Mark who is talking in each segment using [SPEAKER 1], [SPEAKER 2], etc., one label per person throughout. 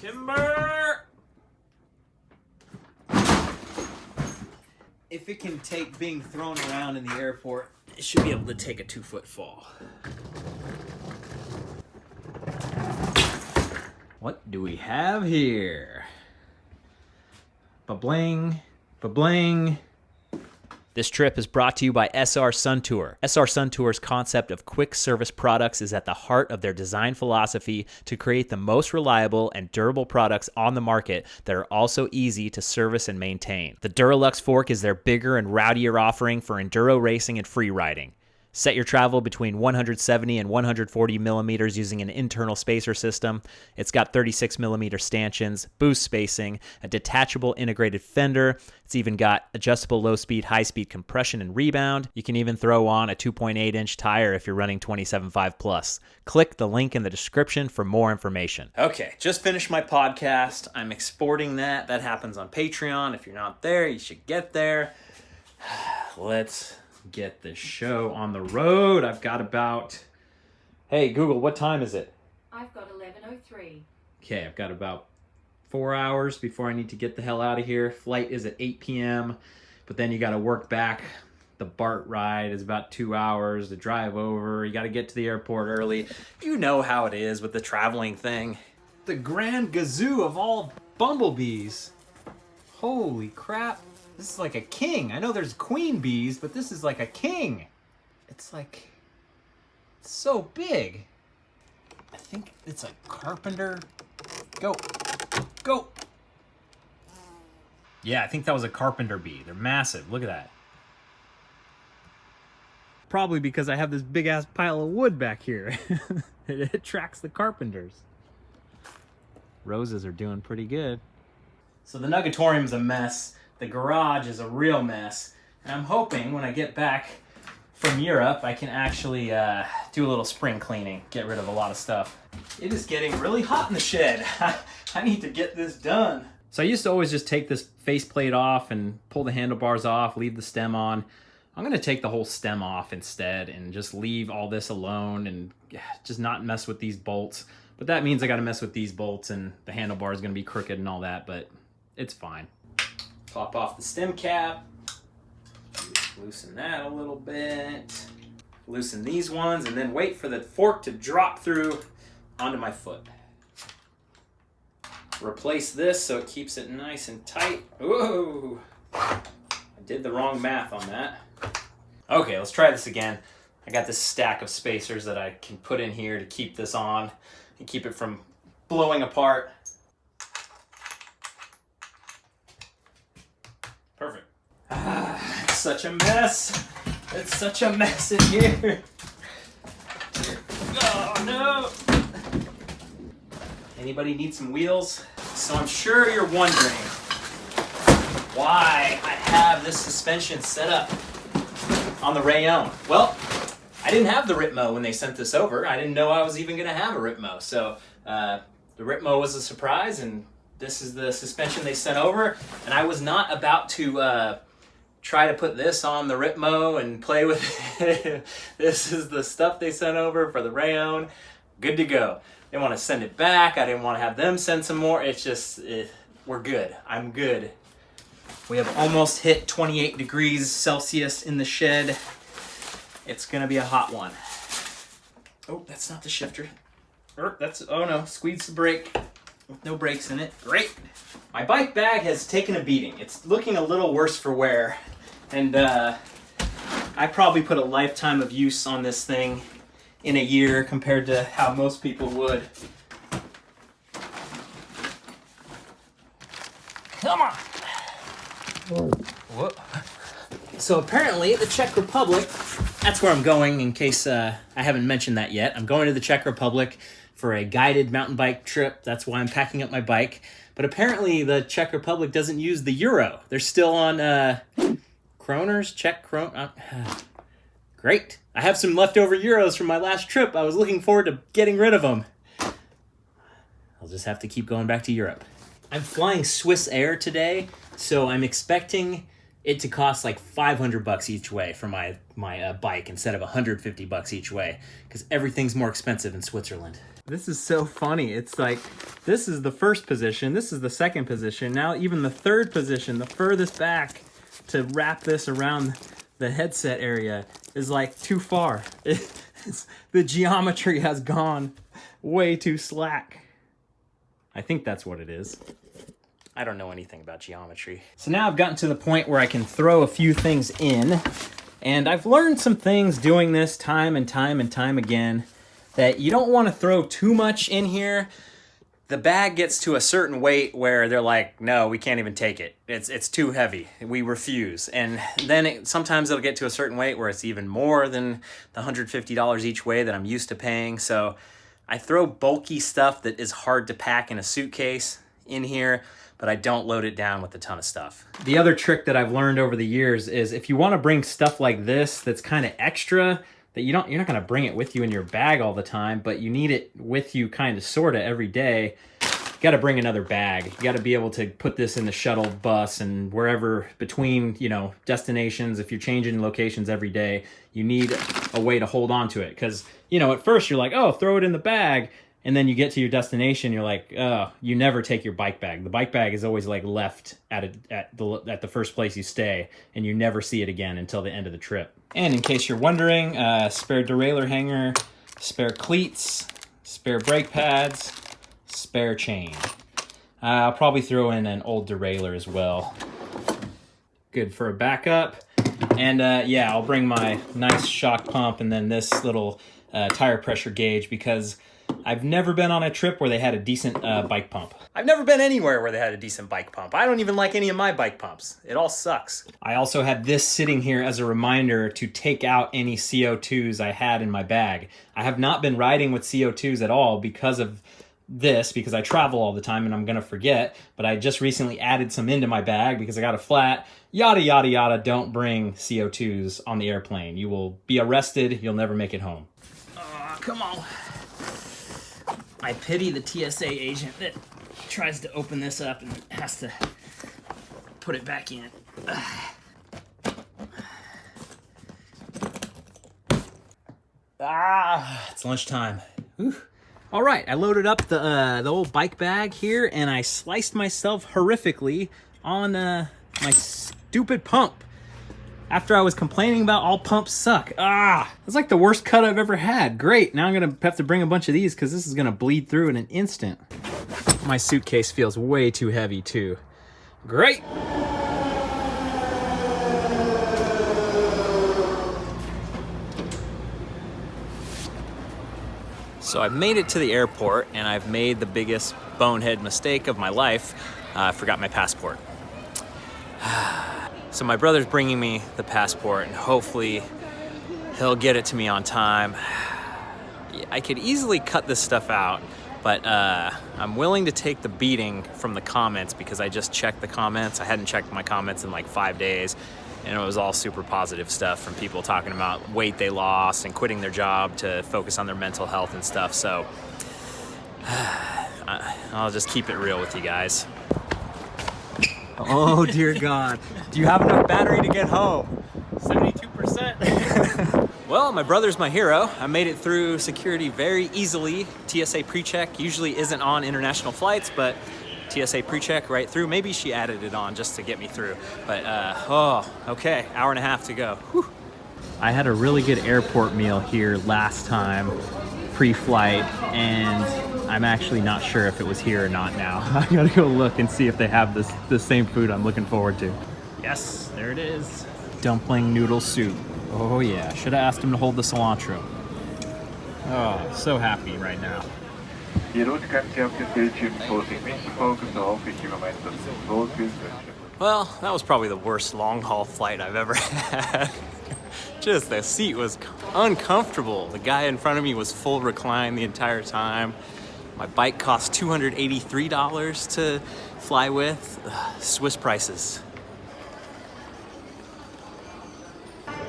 [SPEAKER 1] Timber! If it can take being thrown around in the airport, it should be able to take a 2-foot fall. What do we have here? Ba-bling, ba-bling. This trip is brought to you by SR Sun Tour. SR Sun Tour's concept of quick service products is at the heart of their design philosophy to create the most reliable and durable products on the market that are also easy to service and maintain. The Duralux fork is their bigger and rowdier offering for enduro racing and free riding. Set your travel between 170 and 140 millimeters using an internal spacer system. It's got 36 millimeter stanchions, boost spacing, a detachable integrated fender. It's even got adjustable low-speed, high-speed compression and rebound. You can even throw on a 2.8-inch tire if you're running 27.5 plus. Click the link in the description for more information. Okay, just finished my podcast. I'm exporting that. That happens on Patreon. If you're not there, you should get there. Let's get this show on the road. I've got about... Hey, Google, what time is it?
[SPEAKER 2] I've got 11:03.
[SPEAKER 1] Okay, I've got about 4 hours before I need to get the hell out of here. Flight is at 8 p.m., but then you got to work back. The BART ride is about 2 hours to drive over. You got to get to the airport early. You know how it is with the traveling thing. The Grand Gazoo of all bumblebees. Holy crap. This is like a king. I know there's queen bees, but this is like a king. It's like... It's so big. I think it's a carpenter. Go. Go. Yeah, I think that was a carpenter bee. They're massive. Look at that. Probably because I have this big ass pile of wood back here. It attracts the carpenters. Roses are doing pretty good. So the Nugatorium's a mess. The garage is a real mess. And I'm hoping when I get back from Europe, I can actually do a little spring cleaning, get rid of a lot of stuff. It is getting really hot in the shed. I need to get this done. So I used to always just take this faceplate off and pull the handlebars off, leave the stem on. I'm going to take the whole stem off instead and just leave all this alone and just not mess with these bolts. But that means I got to mess with these bolts and the handlebar is going to be crooked and all that, but it's fine. Pop off the stem cap, loosen that a little bit, loosen these ones, and then wait for the fork to drop through onto my foot. Replace this so it keeps it nice and tight. Whoa! I did the wrong math on that. Okay, let's try this again. I got this stack of spacers that I can put in here to keep this on and keep it from blowing apart. Perfect. It's such a mess. It's such a mess in here. Oh no. Anybody need some wheels? So I'm sure you're wondering why I have this suspension set up on the Rayon. Well, I didn't have the Ritmo when they sent this over. I didn't know I was even going to have a Ritmo. So the Ritmo was a surprise, and this is the suspension they sent over, and I was not about to try to put this on the Ritmo and play with it. This is the stuff they sent over for the Rayon. Good to go. They want to send it back. I didn't want to have them send some more. It's just, we're good. I'm good. We have almost hit 28 degrees Celsius in the shed. It's going to be a hot one. Oh, that's not the shifter. Oh no, squeeze the brake. With no brakes in it. Great. My bike bag has taken a beating. It's looking a little worse for wear. And I probably put a lifetime of use on this thing in a year compared to how most people would. Come on. Whoa. So apparently the Czech Republic, that's where I'm going in case I haven't mentioned that yet. I'm going to the Czech Republic for a guided mountain bike trip. That's why I'm packing up my bike. But apparently the Czech Republic doesn't use the euro. They're still on kroners, Czech kron. Great. I have some leftover euros from my last trip. I was looking forward to getting rid of them. I'll just have to keep going back to Europe. I'm flying Swiss Air today, so I'm expecting it to cost like $500 each way for my bike instead of $150 each way, because everything's more expensive in Switzerland. This is so funny. It's like, this is the first position, this is the second position, now even the third position, the furthest back to wrap this around the headset area is like too far. The geometry has gone way too slack. I think that's what it is. I don't know anything about geometry. So now I've gotten to the point where I can throw a few things in, and I've learned some things doing this time and time and time again, that you don't want to throw too much in here. The bag gets to a certain weight where they're like, no, we can't even take it. It's too heavy. We refuse. And then sometimes it'll get to a certain weight where it's even more than the $150 each way that I'm used to paying. So I throw bulky stuff that is hard to pack in a suitcase in here, but I don't load it down with a ton of stuff. The other trick that I've learned over the years is if you want to bring stuff like this that's kind of extra, that you're not going to bring it with you in your bag all the time, but you need it with you kind of sort of every day, you got to bring another bag. You got to be able to put this in the shuttle bus and wherever between, you know, destinations. If you're changing locations every day, you need a way to hold on to it. Because, you know, at first you're like, oh, throw it in the bag. And then you get to your destination, you're like, oh, you never take your bike bag. The bike bag is always like left at the first place you stay, and you never see it again until the end of the trip. And in case you're wondering, spare derailleur hanger, spare cleats, spare brake pads, spare chain. I'll probably throw in an old derailleur as well. Good for a backup. And yeah, I'll bring my nice shock pump and then this little tire pressure gauge, because I've never been on a trip where they had a decent bike pump. I've never been anywhere where they had a decent bike pump. I don't even like any of my bike pumps. It all sucks. I also had this sitting here as a reminder to take out any CO2s I had in my bag. I have not been riding with CO2s at all because of this, because I travel all the time and I'm gonna forget, but I just recently added some into my bag because I got a flat. Yada, yada, yada. Don't bring CO2s on the airplane. You will be arrested. You'll never make it home. Oh, come on. I pity the TSA agent that tries to open this up and has to put it back in. It's lunchtime. Whew. All right, I loaded up the old bike bag here, and I sliced myself horrifically on my stupid pump. After I was complaining about all pumps suck. It's like the worst cut I've ever had. Great, now I'm gonna have to bring a bunch of these because this is gonna bleed through in an instant. My suitcase feels way too heavy too. Great. So I've made it to the airport, and I've made the biggest bonehead mistake of my life. I forgot my passport. So my brother's bringing me the passport, and hopefully he'll get it to me on time. I could easily cut this stuff out, but I'm willing to take the beating from the comments because I just checked the comments. I hadn't checked my comments in like 5 days, and it was all super positive stuff from people talking about weight they lost and quitting their job to focus on their mental health and stuff. So I'll just keep it real with you guys. Oh dear God. Do you have enough battery to get home? 72%. Well, my brother's my hero. I made it through security very easily. TSA pre-check usually isn't on international flights, but TSA pre-check right through. Maybe she added it on just to get me through. But, oh, okay, hour and a half to go. Whew. I had a really good airport meal here last time, pre-flight, and I'm actually not sure if it was here or not now. I gotta go look and see if they have the same food I'm looking forward to. Yes, there it is. Dumpling noodle soup. Oh yeah, should have asked him to hold the cilantro. Oh, so happy right now. Well, that was probably the worst long-haul flight I've ever had. Just the seat was uncomfortable. The guy in front of me was full recline the entire time. My bike cost $283 to fly with. Swiss prices.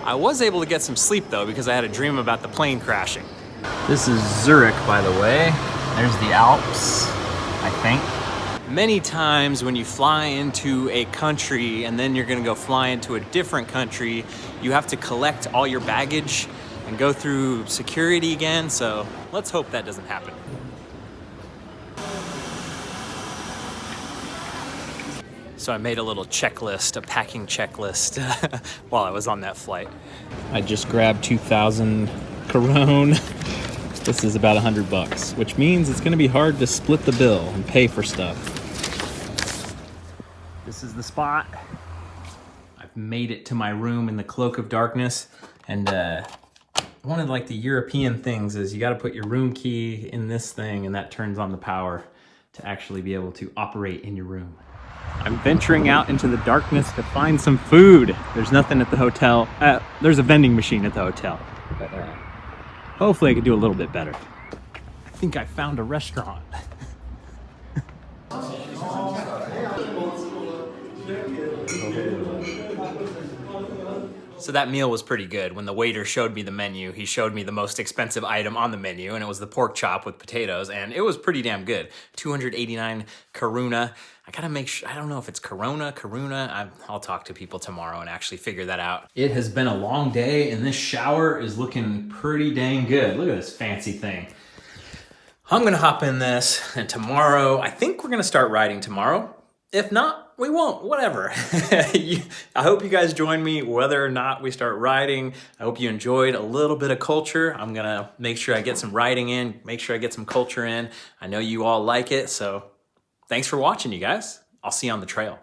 [SPEAKER 1] I was able to get some sleep though because I had a dream about the plane crashing. This is Zurich, by the way. There's the Alps, I think. Many times when you fly into a country and then you're gonna go fly into a different country, you have to collect all your baggage and go through security again, so let's hope that doesn't happen. So I made a little checklist, a packing checklist while I was on that flight. I just grabbed 2,000 Corona. This is about $100, which means it's gonna be hard to split the bill and pay for stuff. This is the spot. I've made it to my room in the cloak of darkness, and one of like the European things is you gotta put your room key in this thing and that turns on the power to actually be able to operate in your room. I'm venturing out into the darkness to find some food. There's nothing at the hotel. There's a vending machine at the hotel, but hopefully I could do a little bit better. I think I found a restaurant. So that meal was pretty good. When the waiter showed me the menu, he showed me the most expensive item on the menu, and it was the pork chop with potatoes, and it was pretty damn good. 289 Corona. I gotta make sure, I don't know if it's Corona. I'll talk to people tomorrow and actually figure that out. It has been a long day, and this shower is looking pretty dang good. Look at this fancy thing. I'm gonna hop in this, and tomorrow, I think we're gonna start riding tomorrow. If not, we won't, whatever. I hope you guys join me whether or not we start riding. I hope you enjoyed a little bit of culture. I'm gonna make sure I get some riding in, make sure I get some culture in. I know you all like it, so thanks for watching, you guys. I'll see you on the trail.